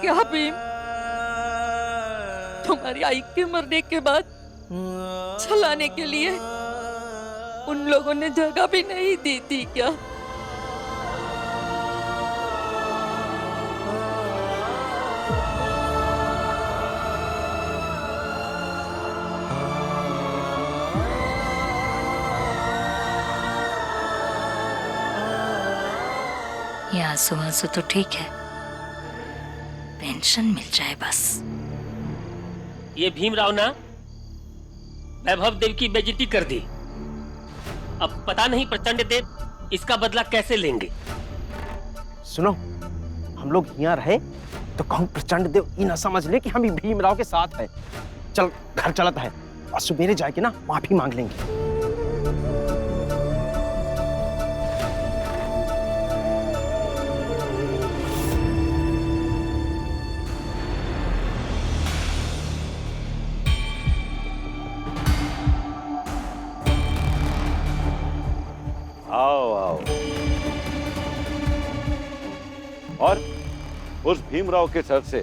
क्या भीम? तुम्हारी आई के मरने के बाद चलाने के लिए उन लोगों ने जगह भी नहीं दी थी क्या? ये आंसू आंसू तो ठीक है, पेंशन मिल जाए बस। ये भीमराव ना वैभव देव की बेइज्जती कर दी। अब पता नहीं प्रचंड देव इसका बदला कैसे लेंगे। सुनो, हम लोग यहाँ रहे तो कहूँ प्रचंड देव ये ना समझ ले कि हम ही भीमराव के साथ हैं। चल घर चलता है और सुबेरे जाके ना माफी मांग लेंगे। आओ आओ। और उस भीमराव के सर से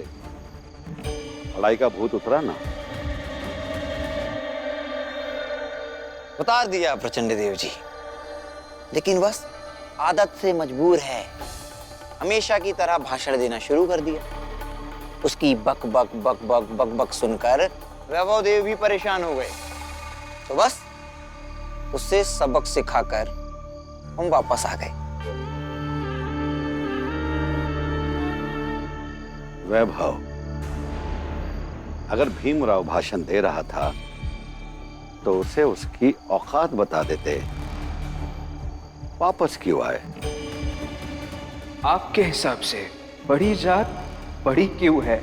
लड़ाई का भूत उतरा ना? उतार दिया प्रचंड देव जी, लेकिन बस आदत से मजबूर है। हमेशा की तरह भाषण देना शुरू कर दिया। उसकी बक बक बक बक बक बक सुनकर वैभव देव भी परेशान हो गए। तो बस उससे सबक सिखाकर हम वापस आ गए। वैभव, अगर भीमराव भाषण दे रहा था तो उसे उसकी औकात बता देते। वापस क्यों आए? आपके हिसाब से बड़ी जात बड़ी क्यों है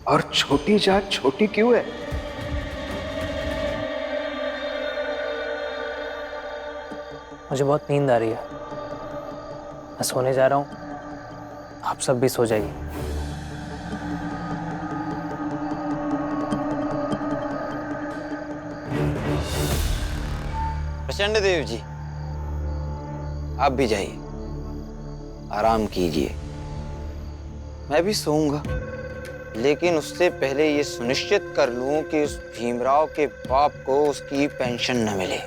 और छोटी जात छोटी क्यों है? मुझे बहुत नींद आ रही है, मैं सोने जा रहा हूँ। आप सब भी सो जाइए। प्रचंड देव जी, आप भी जाइए, आराम कीजिए। मैं भी सोऊंगा, लेकिन उससे पहले ये सुनिश्चित कर लूं कि उस भीमराव के बाप को उसकी पेंशन न मिले।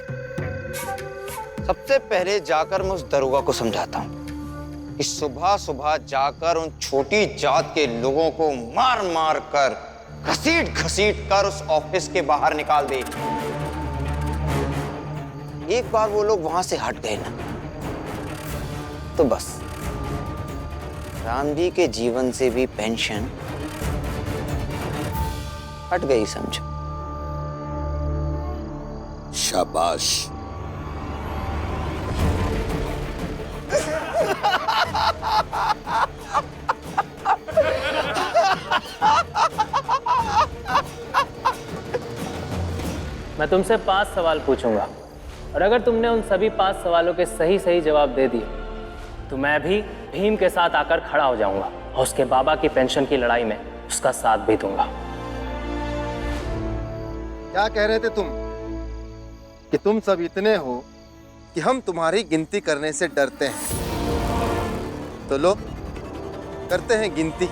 सबसे पहले जाकर मैं उस दरोगा को समझाता हूं कि सुबह सुबह जाकर उन छोटी जात के लोगों को मार मार कर घसीट घसीट कर उस ऑफिस के बाहर निकाल दे। एक बार वो लोग वहां से हट गए ना, तो बस राम जी के जीवन से भी पेंशन हट गई समझो। शाबाश। मैं तुमसे 5 सवाल पूछूंगा और अगर तुमने उन सभी 5 सवालों के सही सही जवाब दे दिए तो मैं भी भीम के साथ आकर खड़ा हो जाऊंगा और उसके बाबा की पेंशन की लड़ाई में उसका साथ भी दूंगा। क्या कह रहे थे तुम कि तुम सब इतने हो कि हम तुम्हारी गिनती करने से डरते हैं? तो लो करते हैं गिनती।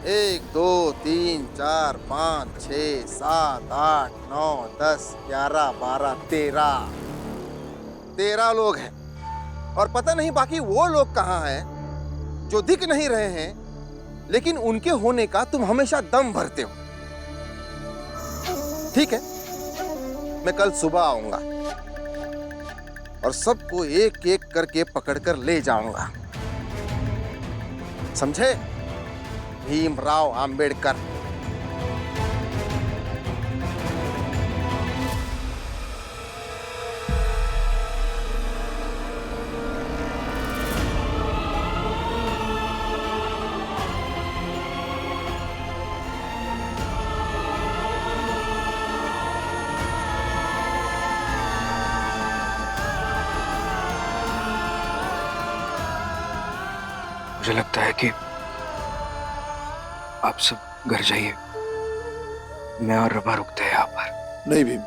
1 2 3 4 5 6 7 8 9 10 11 12 13 लोग हैं। और पता नहीं बाकी वो लोग कहाँ हैं जो दिख नहीं रहे हैं, लेकिन उनके होने का तुम हमेशा दम भरते हो। ठीक है, मैं कल सुबह आऊंगा और सबको एक एक करके पकड़कर ले जाऊंगा, समझे? भीमराव अंबेडकर। मुझे लगता है कि आप सब घर जाइए, मैं और रबा रुकते हैं यहाँ पर। नहीं भीम,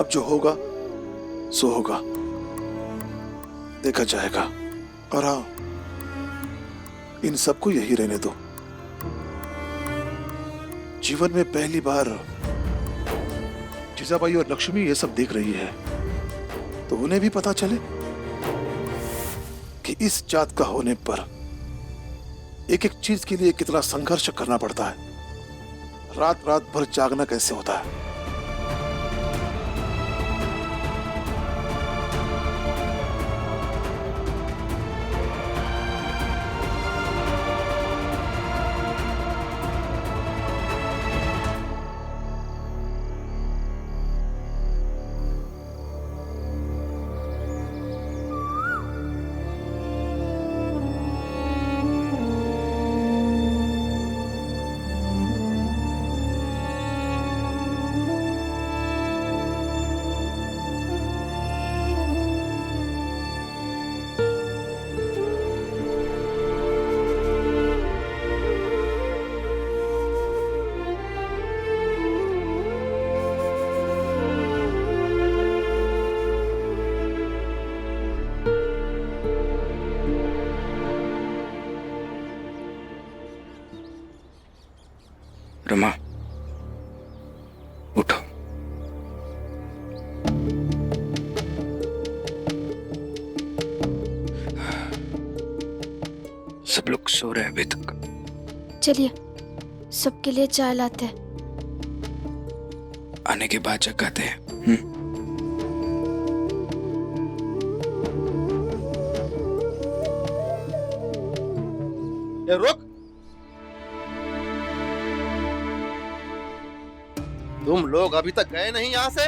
अब जो होगा सो होगा, देखा जाएगा। और हाँ, इन सबको यही रहने दो। जीवन में पहली बार जीजाबाई और लक्ष्मी ये सब देख रही है, तो उन्हें भी पता चले कि इस जात का होने पर एक एक चीज के लिए कितना संघर्ष करना पड़ता है, रात रात भर जागना कैसे होता है। रमा, उठो। सब लोग सो रहे हैं अभी तक। चलिए सबके लिए चाय लाते हैं। आने के बाद जगाते हैं। रुक, तुम लोग अभी तक गए नहीं यहाँ से?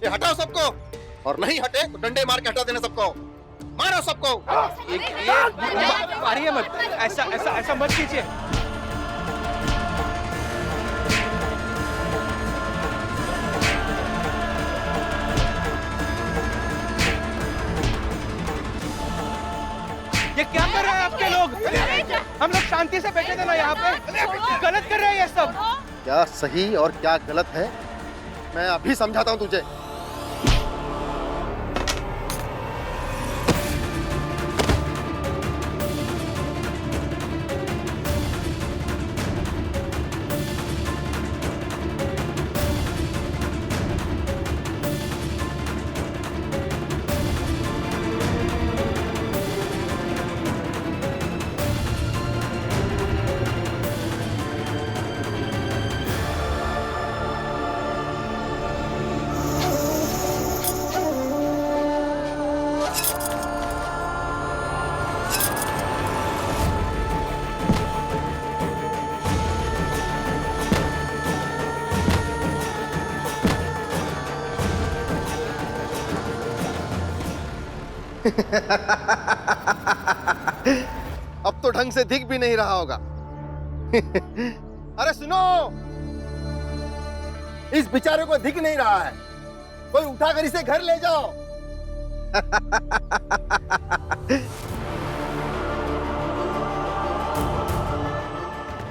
ये हटाओ सबको, और नहीं हटे तो डंडे मार के हटा देना सबको। मारो सबको। मारिए मत, ऐसा ऐसा ऐसा मत कीजिए। ये क्या कर रहे हैं आपके लोग? हम लोग शांति से बैठे थे ना यहाँ पे, गलत कर रहे हैं ये सब। क्या सही और क्या गलत है मैं अभी समझाता हूँ तुझे। अब तो ढंग से दिख भी नहीं रहा होगा। अरे सुनो, इस बेचारे को दिख नहीं रहा है, कोई उठाकर इसे घर ले जाओ।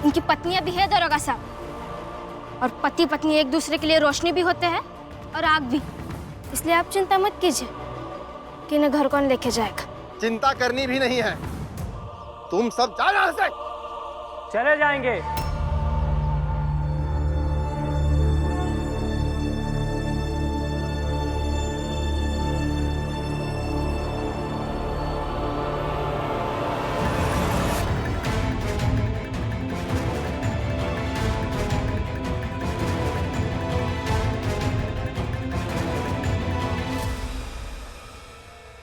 इनकी पत्नियां भी है दरोगा साहब, और पति पत्नी एक दूसरे के लिए रोशनी भी होते हैं और आग भी। इसलिए आप चिंता मत कीजिए कि इन्हें घर कौन लेके जाएगा। चिंता करनी भी नहीं है, तुम सब जाओ यहाँ से। चले जाएंगे।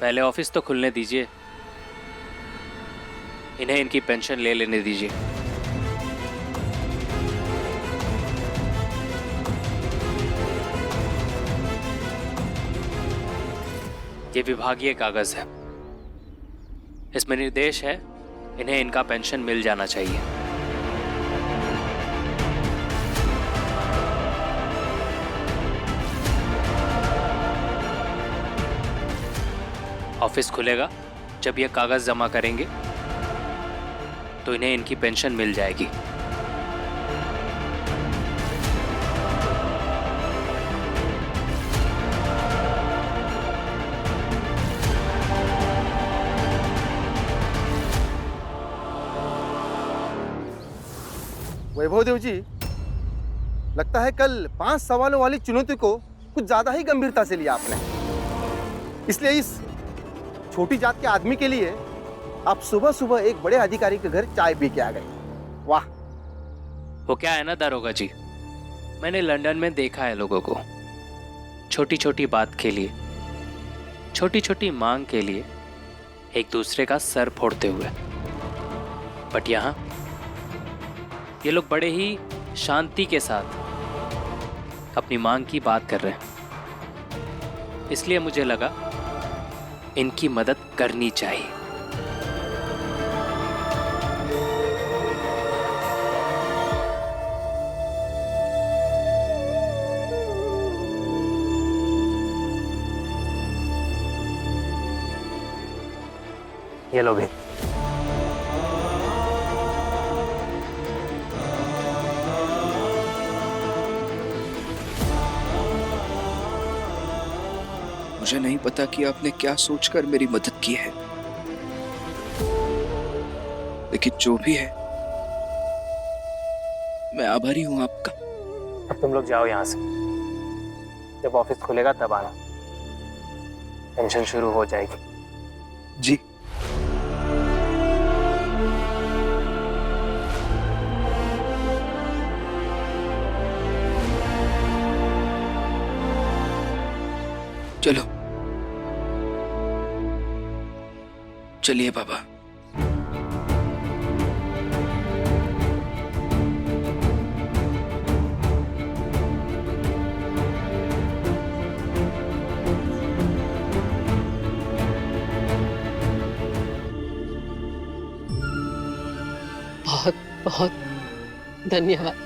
पहले ऑफिस तो खुलने दीजिए, इन्हें इनकी पेंशन ले लेने दीजिए। ये विभागीय कागज है, इसमें निर्देश है इन्हें इनका पेंशन मिल जाना चाहिए। ऑफिस खुलेगा, जब ये कागज जमा करेंगे तो इन्हें इनकी पेंशन मिल जाएगी। वैभव देव जी, लगता है कल 5 सवालों वाली चुनौती को कुछ ज्यादा ही गंभीरता से लिया आपने। इसलिए इस छोटी जात के आदमी के लिए आप सुबह सुबह एक बड़े अधिकारी के घर चाय पी के आ गए। वाह। वो क्या है ना दारोगा जी, मैंने लंदन में देखा है लोगों को छोटी छोटी बात के लिए, छोटी छोटी मांग के लिए एक दूसरे का सर फोड़ते हुए, बट यहाँ ये लोग बड़े ही शांति के साथ अपनी मांग की बात कर रहे हैं। इसलिए मुझे लगा इनकी मदद करनी चाहिए। ये लो भी। मुझे नहीं पता कि आपने क्या सोचकर मेरी मदद की है, लेकिन जो भी है मैं आभारी हूं आपका। अब तुम लोग जाओ यहाँ से, जब ऑफिस खुलेगा तब आना, पेंशन शुरू हो जाएगी। जी। चलो चलिए बाबा। बहुत बहुत धन्यवाद।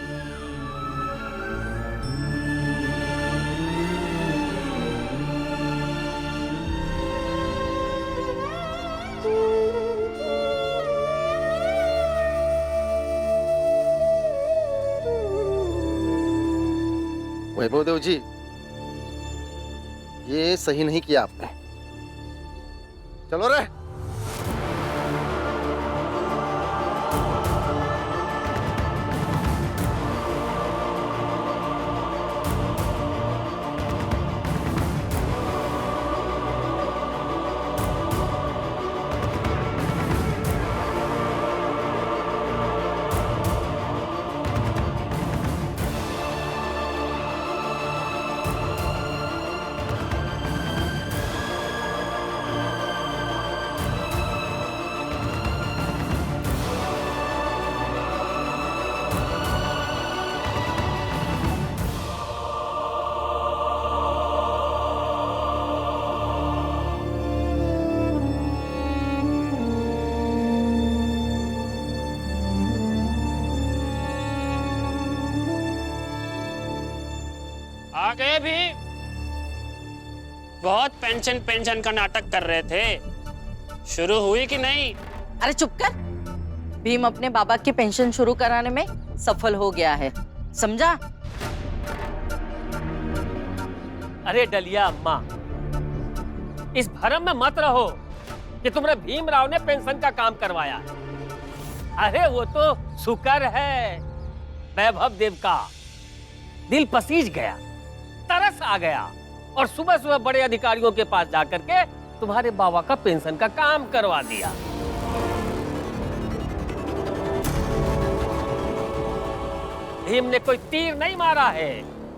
वैभव देव जी, ये सही नहीं किया आपने। चलो रे। आ गए भी। बहुत पेंशन पेंशन का नाटक कर रहे थे, शुरू हुई कि नहीं? अरे चुप कर। भीम अपने बाबा की पेंशन शुरू कराने में सफल हो गया है, समझा? अरे डलिया अम्मा, इस भरम में मत रहो कि तुमने भीमराव ने पेंशन का काम करवाया। अरे वो तो शुक्र है वैभव देव का दिल पसीज गया, तरस आ गया और सुबह सुबह बड़े अधिकारियों के पास जाकर के तुम्हारे बाबा का पेंशन का काम करवा दिया। भीम ने कोई तीर नहीं मारा है।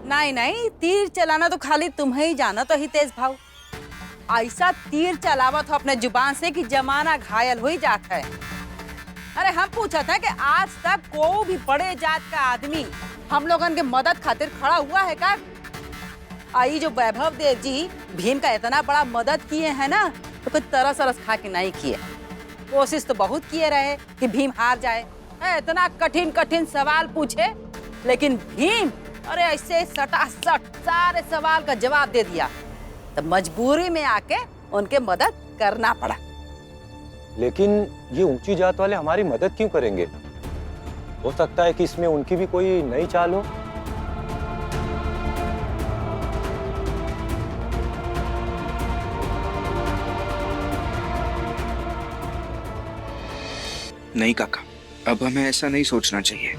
नहीं नहीं, तीर चलाना तो खाली तुम्हें ही जाना तो ही तेज भाव। ऐसा तीर चलावा तो अपने जुबान से कि जमाना घायल हो ही जाता है। अरे हम पूछा था कि आज तक कोई भी बड़े जात का आदमी हम लोगन के मदद खातिर खड़ा हुआ है का? आई जो वैभव देव जी भीम का इतना बड़ा मदद किए हैं ना, तो कुछ तरस तरस खा के नहीं किए। कोशिश तो बहुत किए रहे कि भीम हार जाए, इतना कठिन कठिन सवाल पूछे, लेकिन भीम अरे ऐसे सटासट सारे सवाल का जवाब दे दिया। तब मजबूरी में आके उनके मदद करना पड़ा। लेकिन ये ऊंची जात वाले हमारी मदद क्यों करेंगे? हो सकता है कि इसमें उनकी भी कोई नई चाल हो। नहीं काका, अब हमें ऐसा नहीं सोचना चाहिए।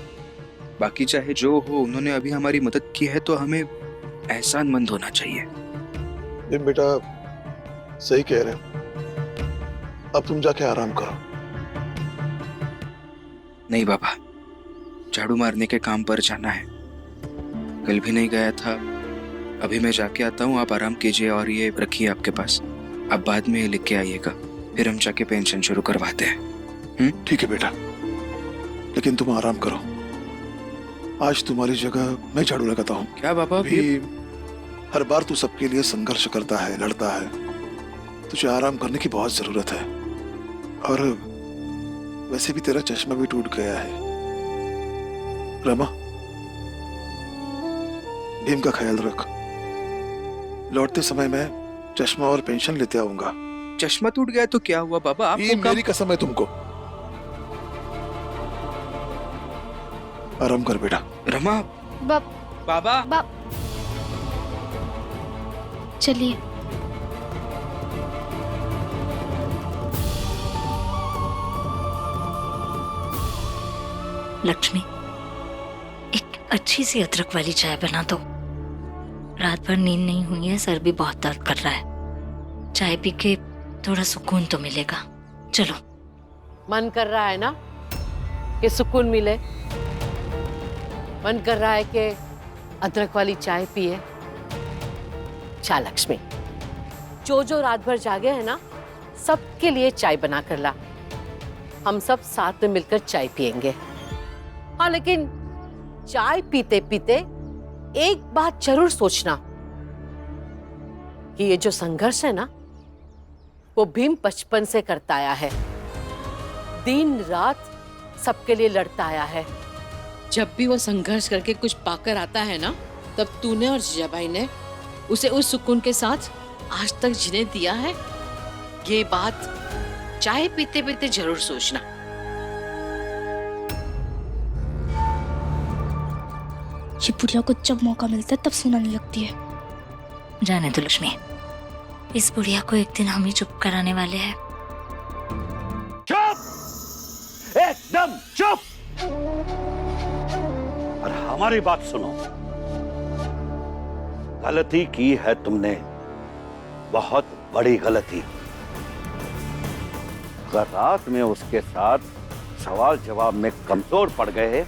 बाकी चाहे जो हो, उन्होंने अभी हमारी मदद की है तो हमें एहसानमंद होना चाहिए। भीम बेटा सही कह रहे हो, अब तुम जाके आराम करो। नहीं बाबा, झाड़ू मारने के काम पर जाना है, कल भी नहीं गया था। अभी मैं जाके आता हूँ, आप आराम कीजिए और ये रखिए आपके पास, आप बाद में लिख के आइएगा, फिर हम जाके पेंशन शुरू करवाते हैं। ठीक है बेटा, लेकिन तुम आराम करो। आज तुम्हारी जगह मैं झाड़ू लगाता हूँ। क्या बाबा? भीम, हर बार तू सबके लिए संघर्ष करता है, लड़ता है, तुझे आराम करने की बहुत जरूरत है। और वैसे भी तेरा चश्मा भी टूट गया है। रमा, भीम का ख्याल रख। लौटते समय मैं चश्मा और पेंशन लेते आऊंगा। चश्मा टूट गया तो क्या हुआ बाबा? आपको मेरी कसम है तुमको। आराम कर बेटा। रमा। बाबा। चलिए। लक्ष्मी, एक अच्छी सी अदरक वाली चाय बना दो। रात भर नींद नहीं हुई है, सर भी बहुत दर्द कर रहा है। चाय पी के थोड़ा सुकून तो मिलेगा। चलो। मन कर रहा है ना कि सुकून मिले, मन कर रहा है कि अदरक वाली चाय पिए। चा लक्ष्मी, जो रात भर जागे है ना, सबके लिए चाय बना कर ला। हम सब साथ में मिलकर चाय पियेंगे। हाँ, लेकिन चाय पीते पीते एक बात जरूर सोचना कि ये जो संघर्ष है ना, वो भीम बचपन से करता आया है, दिन रात सबके लिए लड़ता आया है। जब भी वो संघर्ष करके कुछ पाकर आता है ना, तब तूने और जीजाबाई ने उसे उस सुकून के साथ आज तक जीने दिया है। ये बात चाय पीते पीते जरूर सोचना। ये बुढ़िया को जब मौका मिलता है तब सुनाने लगती है। जाने दो लक्ष्मी, इस बुढ़िया को एक दिन हम ही चुप कराने वाले हैं। चुप, एकदम चुप। और हमारी बात सुनो। गलती की है तुमने, बहुत बड़ी गलती। अगर रात में उसके साथ सवाल जवाब में कमजोर पड़ गए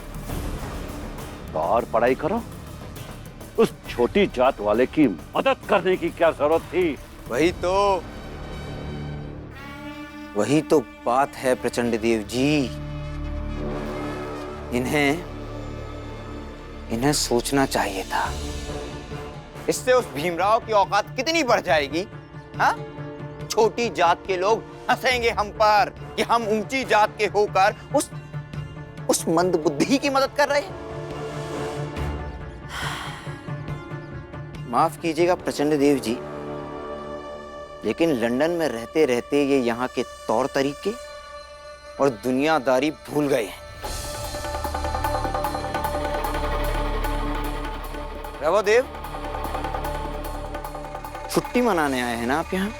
तो और पढ़ाई करो। उस छोटी जात वाले की मदद करने की क्या जरूरत थी? वही तो बात है प्रचंड देव जी। इन्हें सोचना चाहिए था। इससे उस भीमराव की औकात कितनी बढ़ जाएगी। हाँ, छोटी जात के लोग हंसेंगे हम पर कि हम ऊंची जात के होकर उस मंद बुद्धि की मदद कर रहे हैं। माफ कीजिएगा प्रचंड देव जी, लेकिन लंदन में रहते रहते ये यहाँ के तौर तरीके और दुनियादारी भूल गए हैं। रवोदेव, छुट्टी मनाने आए हैं ना आप यहाँ,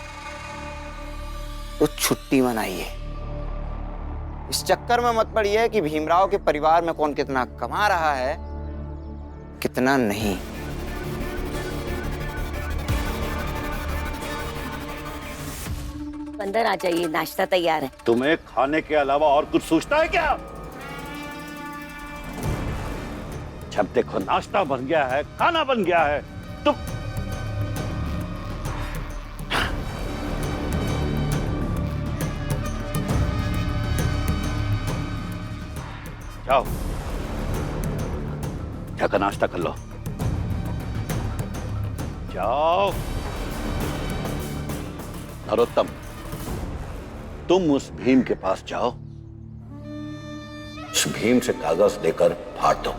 तो छुट्टी मनाइए। इस चक्कर में मत पड़िए कि भीमराव के परिवार में कौन कितना कमा रहा है, कितना नहीं। अंदर आ जाइए, नाश्ता तैयार है। तुम्हें खाने के अलावा और कुछ सोचता है क्या? जब देखो नाश्ता बन गया है, खाना बन गया है, तो जाओ जाकर नाश्ता कर लो। जाओ। नरोत्तम, तुम उस भीम के पास जाओ, उस भीम से कागज लेकर फाड़ दो।